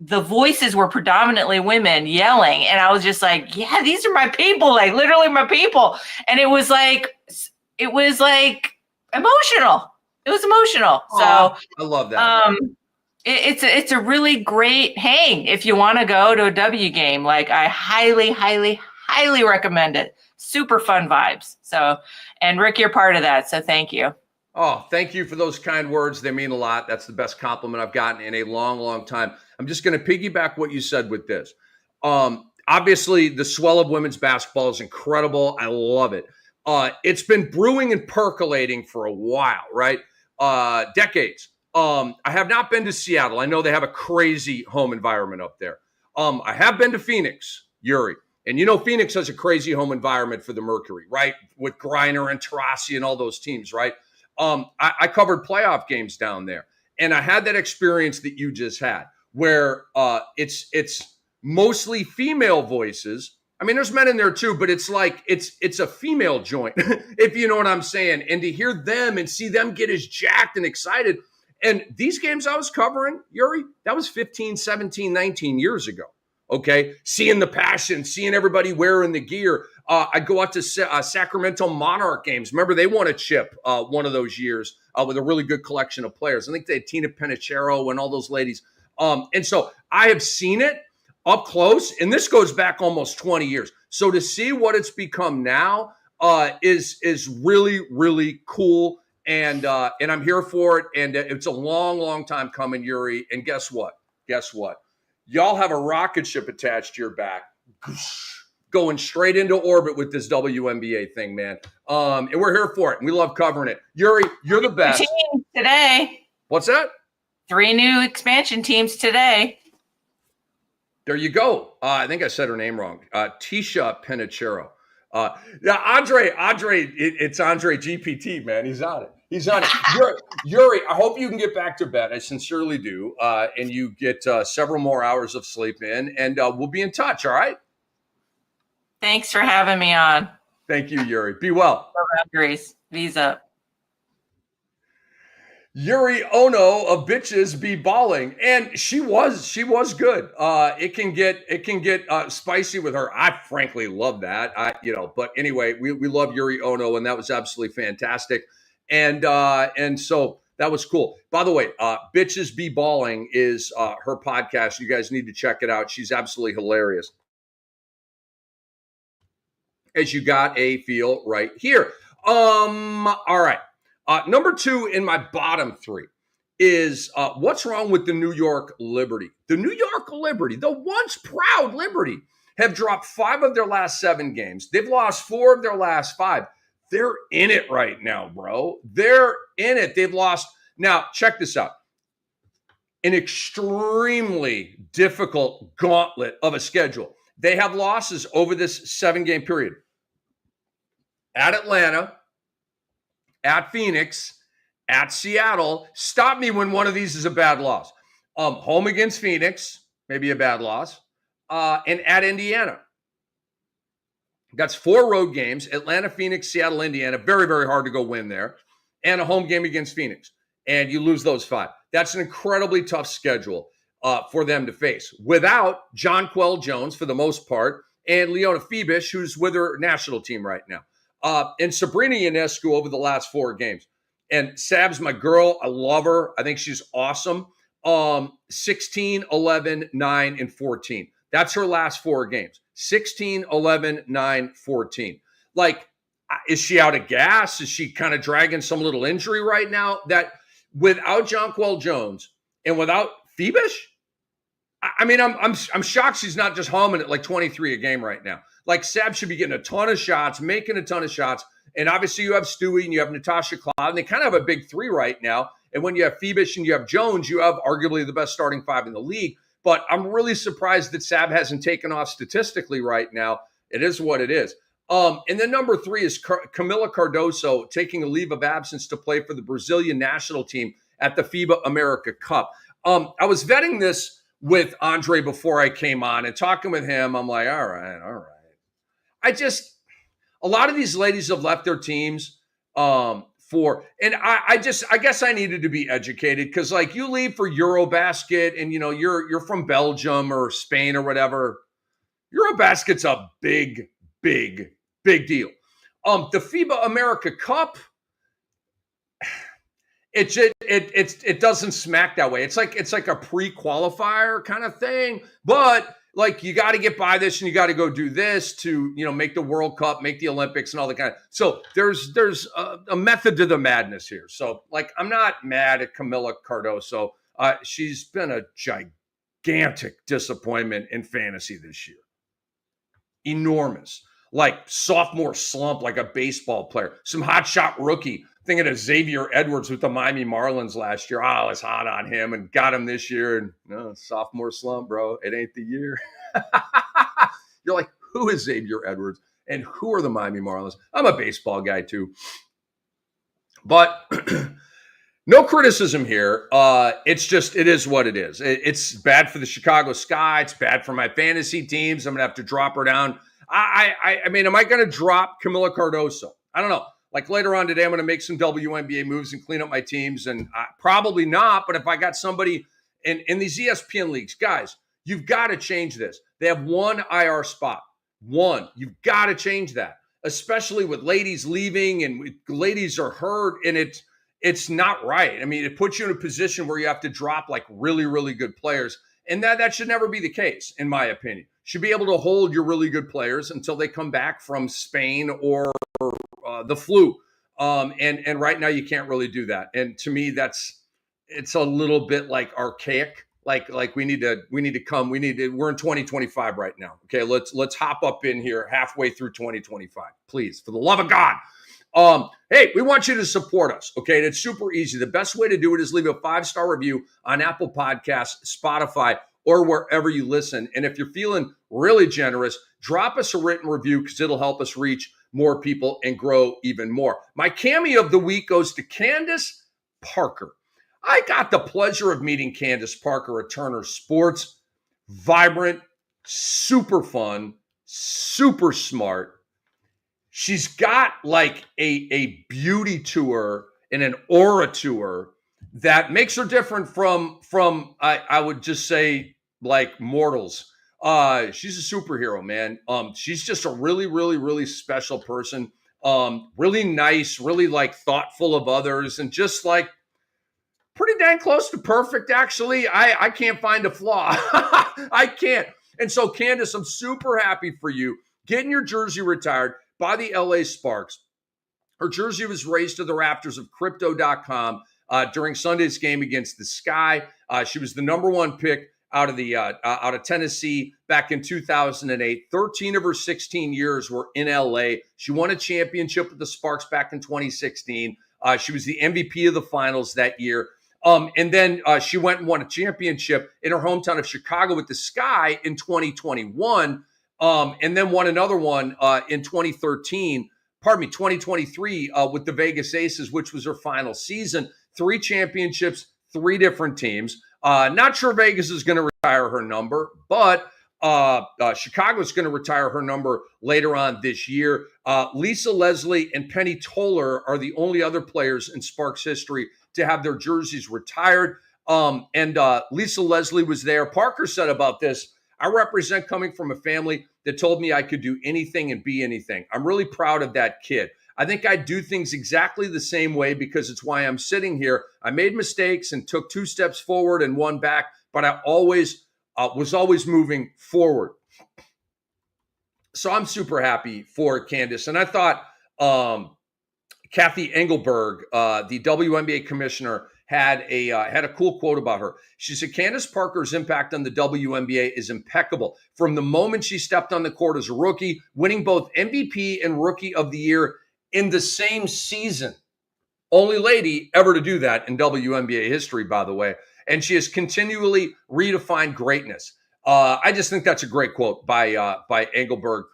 the voices were predominantly women yelling, and I was just like, yeah, these are my people, like literally my people. And it was like emotional. It was emotional. Aww, so I love that. It's a really great hang if you want to go to a W game. Like, I highly, highly, highly recommend it. Super fun vibes. So, and Rick, you're part of that. So thank you. Oh, thank you for those kind words. They mean a lot. That's the best compliment I've gotten in a long, long time. I'm just going to piggyback what you said with this. Obviously, the swell of women's basketball is incredible. I love it. It's been brewing and percolating for a while, right? Decades. I have not been to Seattle. I know they have a crazy home environment up there. I have been to Phoenix, Yuri. And you know, Phoenix has a crazy home environment for the Mercury, right? With Griner and Taurasi and all those teams, right? I covered playoff games down there. And I had that experience that you just had, where it's mostly female voices. I mean, there's men in there too, but it's like it's a female joint, if you know what I'm saying. And to hear them and see them get as jacked and excited. And these games I was covering, Yuri, that was 15, 17, 19 years ago. Okay. Seeing the passion, seeing everybody wearing the gear. I go out to Sacramento Monarch games. Remember, they won a chip one of those years with a really good collection of players. I think they had Tina Penichero and all those ladies. And so I have seen it up close, and this goes back almost 20 years. So to see what it's become now is really, really cool. And I'm here for it. And it's a long, long time coming, Yuri. And guess what? Y'all have a rocket ship attached to your back, going straight into orbit with this WNBA thing, man. And we're here for it. And we love covering it. Yuri, you're the best. Today. What's that? 3 new expansion teams today. There you go. I think I said her name wrong. Tisha Penichero. Andre, it's Andre GPT, man. He's on it. Yuri, I hope you can get back to bed. I sincerely do. And you get several more hours of sleep in, and we'll be in touch. All right. Thanks for having me on. Thank you, Yuri. Be well. Reese, visa. Yuri Ono of Bitches Be Balling, and she was good. It can get spicy with her. I frankly love that. But anyway, we love Yuri Ono, and that was absolutely fantastic. And so that was cool. By the way, Bitches Be Balling is her podcast. You guys need to check it out. She's absolutely hilarious. As you got a feel right here. All right. Number 2 in my bottom 3 is what's wrong with the New York Liberty? The New York Liberty, the once proud Liberty, have dropped 5 of their last 7 games. They've lost 4 of their last 5. They're in it right now, bro. They're in it. They've lost Now, check this out. An extremely difficult gauntlet of a schedule. They have losses over this 7-game period. At Atlanta, at Phoenix, at Seattle. Stop me when one of these is a bad loss. Home against Phoenix, maybe a bad loss, and at Indiana. That's 4 road games: Atlanta, Phoenix, Seattle, Indiana. Very, very hard to go win there. And a home game against Phoenix. And you lose those 5. That's an incredibly tough schedule for them to face without Jonquel Jones for the most part, and Leona Phoebus, who's with her national team right now, and Sabrina Ionescu over the last 4 games. And Sab's my girl. I love her. I think she's awesome. 16, 11, 9, and 14. That's her last 4 games. 16, 11, 9, 14. Like, is she out of gas? Is she kind of dragging some little injury right now? That without Jonquel Jones and without Phoebus, I mean, I'm shocked she's not just humming at like 23 a game right now. Like, Sab should be getting a ton of shots, making a ton of shots. And obviously you have Stewie and you have Natasha Cloud, and they kind of have a big 3 right now. And when you have Phoebus and you have Jones, you have arguably the best starting 5 in the league. But I'm really surprised that Sab hasn't taken off statistically right now. It is what it is. And then number 3 is Camila Cardoso taking a leave of absence to play for the Brazilian national team at the FIBA America Cup. I was vetting this with Andre before I came on and talking with him. I'm like, all right. A lot of these ladies have left their teams I guess I needed to be educated because, like, you leave for Eurobasket and, you know, you're from Belgium or Spain or whatever. Eurobasket's a big deal. The FIBA America Cup, it doesn't smack that way. It's like a pre-qualifier kind of thing, but like, you got to get by this and you got to go do this to, you know, make the World Cup, make the Olympics and all that kind of. So there's a method to the madness here. So, like, I'm not mad at Camila Cardoso. She's been a gigantic disappointment in fantasy this year. Enormous. Like, sophomore slump, like a baseball player. Some hotshot rookie. Thinking of Xavier Edwards with the Miami Marlins last year. I was hot on him and got him this year. And no, sophomore slump, bro. It ain't the year. You're like, who is Xavier Edwards? And who are the Miami Marlins? I'm a baseball guy too. But no criticism here. It is what it is. It's bad for the Chicago Sky. It's bad for my fantasy teams. I'm going to have to drop her down. I mean, am I going to drop Camila Cardoso? I don't know. Like, later on today, I'm going to make some WNBA moves and clean up my teams. And probably not, but if I got somebody in these ESPN leagues, guys, you've got to change this. They have 1 IR spot. 1. You've got to change that, especially with ladies leaving and ladies are hurt. And it's not right. I mean, it puts you in a position where you have to drop like really, really good players. And that should never be the case, in my opinion. Should be able to hold your really good players until they come back from Spain or the flu. And right now you can't really do that. And to me, it's a little bit like archaic. Like we're in 2025 right now. Okay. Let's hop up in here halfway through 2025, please, for the love of God. Hey, we want you to support us. Okay. And it's super easy. The best way to do it is leave a 5-star review on Apple Podcasts, Spotify, or wherever you listen. And if you're feeling really generous, drop us a written review because it'll help us reach more people and grow even more. My KAM'My of the week goes to Candace Parker. I got the pleasure of meeting Candace Parker at Turner Sports. Vibrant, super fun, super smart. She's got like a beauty to her and an aura to her that makes her different from I would just say, like, mortals. She's a superhero, man. She's just a really, really, really special person. Really nice, really like thoughtful of others, and just like pretty dang close to perfect, actually. I can't find a flaw. I can't. And so, Candace, I'm super happy for you getting your jersey retired by the LA Sparks. Her jersey was raised to the rafters of Crypto.com during Sunday's game against the Sky. She was the number 1 pick out of Tennessee back in 2008. 13 of her 16 years were in LA. She won a championship with the Sparks back in 2016. She was the MVP of the finals that year. And then she went and won a championship in her hometown of Chicago with the Sky in 2021, and then won another one in 2023 with the Vegas Aces, which was her final season. 3 championships, 3 different teams. Not sure Vegas is going to retire her number, but Chicago is going to retire her number later on this year. Lisa Leslie and Penny Toller are the only other players in Sparks history to have their jerseys retired. And Lisa Leslie was there. Parker said about this, I represent coming from a family that told me I could do anything and be anything. I'm really proud of that kid. I think I do things exactly the same way because it's why I'm sitting here. I made mistakes and took 2 steps forward and 1 back, but I always was always moving forward. So I'm super happy for Candace. And I thought Kathy Engelberg, the WNBA commissioner, had a cool quote about her. She said, Candace Parker's impact on the WNBA is impeccable. From the moment she stepped on the court as a rookie, winning both MVP and Rookie of the Year in the same season. Only lady ever to do that in WNBA history, by the way. And she has continually redefined greatness. I just think that's a great quote by Engelberg.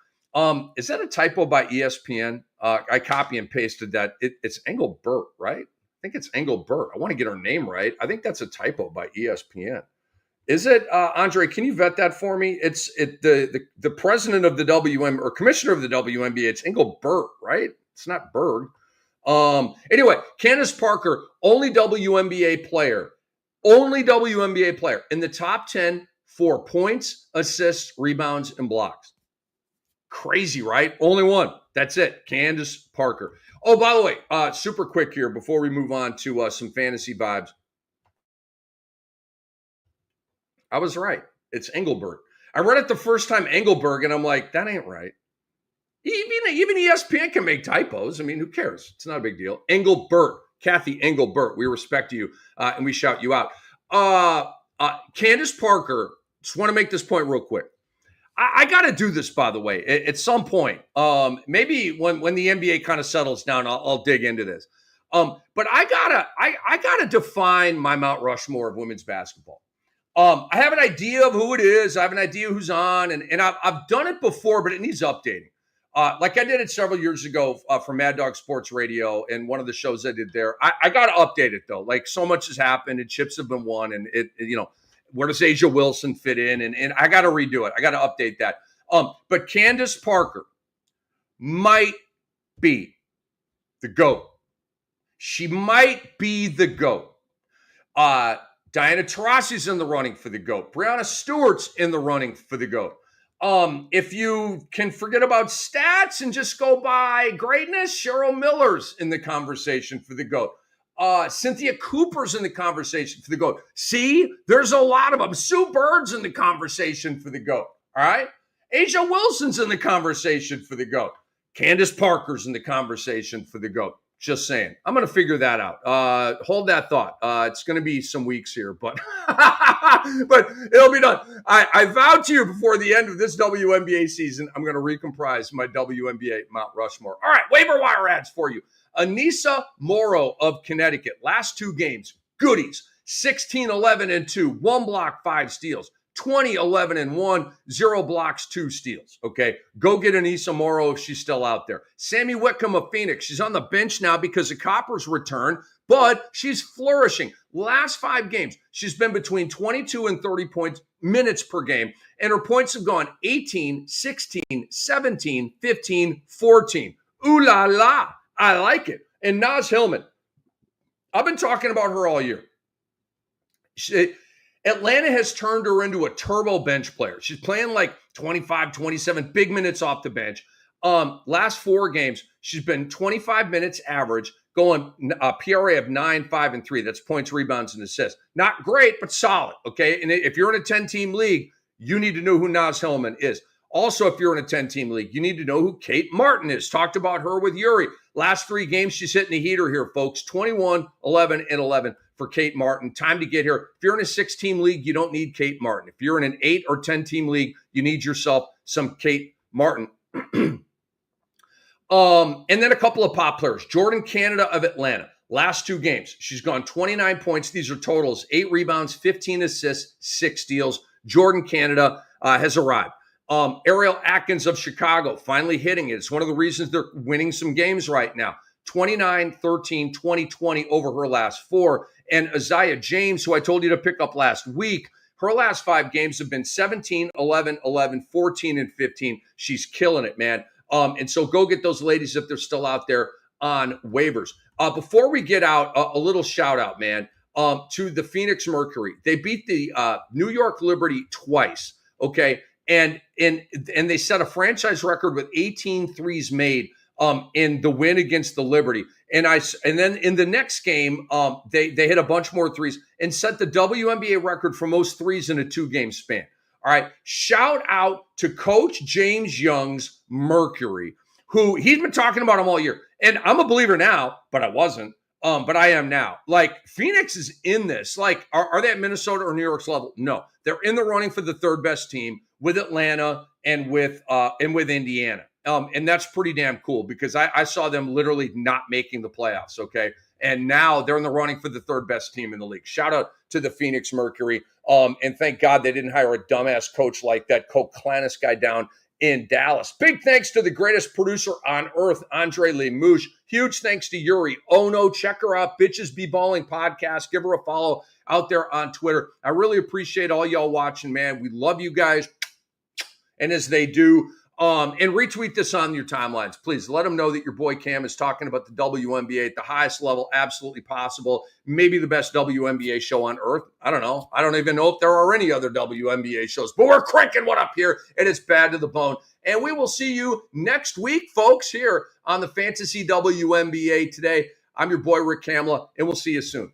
Is that a typo by ESPN? I copy and pasted that. It's Engelbert, right? I think it's Engelbert. I want to get her name right. I think that's a typo by ESPN. Is it, Andre? Can you vet that for me? It's the president of the WNBA or commissioner of the WNBA. It's Engelbert, right? It's not Berg. Anyway, Candace Parker, only WNBA player in the top 10 for points, assists, rebounds, and blocks. Crazy, right? Only one. That's it. Candace Parker. Oh, by the way, super quick here before we move on to some fantasy vibes. I was right. It's Engelbert. I read it the first time, Engelberg, and I'm like, that ain't right. Even ESPN can make typos. I mean, who cares? It's not a big deal. Engelbert. Kathy Engelbert. We respect you, and we shout you out. Candace Parker, just want to make this point real quick. I got to do this, by the way, at some point. Maybe when the NBA kind of settles down, I'll dig into this. But I gotta define my Mount Rushmore of women's basketball. I have an idea of who it is. I have an idea who's on, and I've done it before, but it needs updating. Like I did it several years ago for Mad Dog Sports Radio, and one of the shows I did there. I got to update it though. Like so much has happened, and chips have been won, and where does Asia Wilson fit in? And I got to redo it. I got to update that. But Candace Parker might be the GOAT. She might be the GOAT. Diana Taurasi's in the running for the GOAT. Breanna Stewart's in the running for the GOAT. If you can forget about stats and just go by greatness, Cheryl Miller's in the conversation for the GOAT. Cynthia Cooper's in the conversation for the GOAT. See, there's a lot of them. Sue Bird's in the conversation for the GOAT. All right. Asia Wilson's in the conversation for the GOAT. Candace Parker's in the conversation for the GOAT. Just saying. I'm going to figure that out. Hold that thought. It's going to be some weeks here, but but it'll be done. I vowed to you before the end of this WNBA season, I'm going to recomprise my WNBA Mount Rushmore. All right, waiver wire ads for you. Anissa Morrow of Connecticut. Last 2 games, goodies. 16-11-2, 1 block, 5 steals. 20-11-1, 0 blocks, 2 steals. Okay, go get Anissa Morrow if she's still out there. Sammy Whitcomb of Phoenix. She's on the bench now because of Copper's return, but she's flourishing. Last 5 games, she's been between 22 and 30 minutes per game, and her points have gone 18, 16, 17, 15, 14. Ooh la la. I like it. And Naz Hillman, I've been talking about her all year. Atlanta has turned her into a turbo bench player. She's playing like 25, 27 big minutes off the bench. Last 4 games, she's been 25 minutes average, going a PRA of 9, 5, and 3. That's points, rebounds, and assists. Not great, but solid, okay? And if you're in a 10-team league, you need to know who Naz Hillman is. Also, if you're in a 10-team league, you need to know who Kate Martin is. Talked about her with Yuri. Last 3 games, she's hitting the heater here, folks. 21, 11, and 11 for Kate Martin. Time to get here. If you're in a 6-team league, you don't need Kate Martin. If you're in an 8 or 10-team league, you need yourself some Kate Martin. And then a couple of pop players. Jordan Canada of Atlanta. Last 2 games, she's gone 29 points. These are totals: 8 rebounds, 15 assists, 6 steals. Jordan Canada has arrived. Ariel Atkins of Chicago finally hitting it. It's one of the reasons they're winning some games right now. 29, 13, 20, 20 over her last 4. And Isaiah James, who I told you to pick up last week, her last 5 games have been 17, 11, 11, 14, and 15. She's killing it, man. And so go get those ladies if they're still out there on waivers. Before we get out, a little shout out, man, to the Phoenix Mercury. They beat the New York Liberty twice, okay? And they set a franchise record with 18 threes made in the win against the Liberty. And then in the next game, they hit a bunch more threes and set the WNBA record for most threes in a 2-game span. All right. Shout out to Coach James Young's Mercury, who he's been talking about him all year. And I'm a believer now, but I wasn't. But I am now. Like, Phoenix is in this. Like, are they at Minnesota or New York's level? No. They're in the running for the 3rd best team with Atlanta and with Indiana. And that's pretty damn cool, because I saw them literally not making the playoffs, okay? And now they're in the running for the 3rd best team in the league. Shout out to the Phoenix Mercury. And thank God they didn't hire a dumbass coach like that Koklanis guy down in Dallas. Big thanks to the greatest producer on earth, Andre Lemouche. Huge thanks to Yuri Ono. Check her out, Bitches Be Balling podcast. Give her a follow out there on Twitter. I really appreciate all y'all watching, man. We love you guys. And as they do, and retweet this on your timelines. Please let them know that your boy Cam is talking about the WNBA at the highest level absolutely possible. Maybe the best WNBA show on earth. I don't know. I don't even know if there are any other WNBA shows, but we're cranking one up here, and it's bad to the bone. And we will see you next week, folks, here on the Fantasy WNBA Today. I'm your boy, Rick Kamla, and we'll see you soon.